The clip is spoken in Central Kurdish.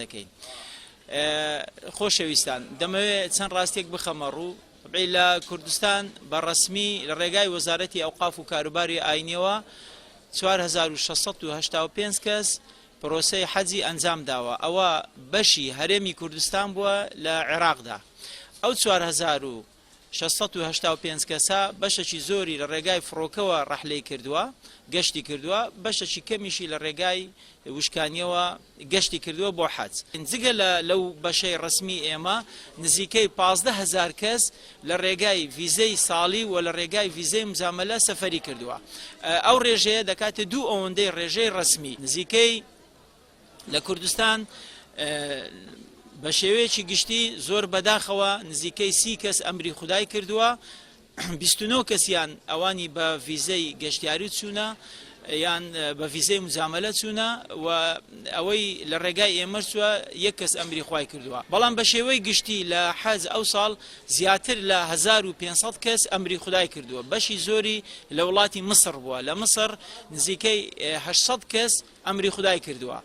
دەکەین. خۆشەویستان دەمەوێت چەند ڕاستێک بخەمە ڕوو لە کوردستان بەڕەسمی لە ڕێگای وەزارەتی ئەوقاف و کاروباری ئاینیەوە 4685 کەس پرۆسەی حەجی ئەنجام داوە. ئەوە بەشی هەرێمی کوردستان بووە لە عێراقدا. ئەو 4685 کەسە بەشێکی زۆری لە ڕێگای فڕۆکەوە ڕەحلەی کردووە، گەشتی کردووە، بەشێکی کەمیشی لە ڕێگای وشکانیەوە گەشتی کردووە بۆ حەج. جگە لەو بەشەی ڕسمی ئێمە نزیکەی 15000 کەس لە ڕێگای ڤیزەی ساڵی و لە ڕێگای ڤیزەی مزامەلە سەفەری کردووە. ئەو ڕێژەیە دەکاتێت دوو ئەوەندەی ڕێژەی ڕسمی نزیکەی لە کوردستان بە شێوەیەکی گشتی زۆر بەداخەوە نزیکەی 30 کەس ئەمری خودای کردووە، 29 کەسیان ئەوانی بە ڤیزەی گەشتیاری چوونە یان بە ڤیزەی مزامەلە چوونە و ئەوەی لە ڕێگای ئێمە چووە 1 کەس ئەمری خوای کردووە. بەڵام بە شێوەی گشتی لە حەج ئەو ساڵ زیاتر لە 1500 کەس ئەمری خودای کردووە. بەشی زۆری لە وڵاتی مسر بووە. لە مسر نزیکەی 800 کەس ئەمری خودای کردووە.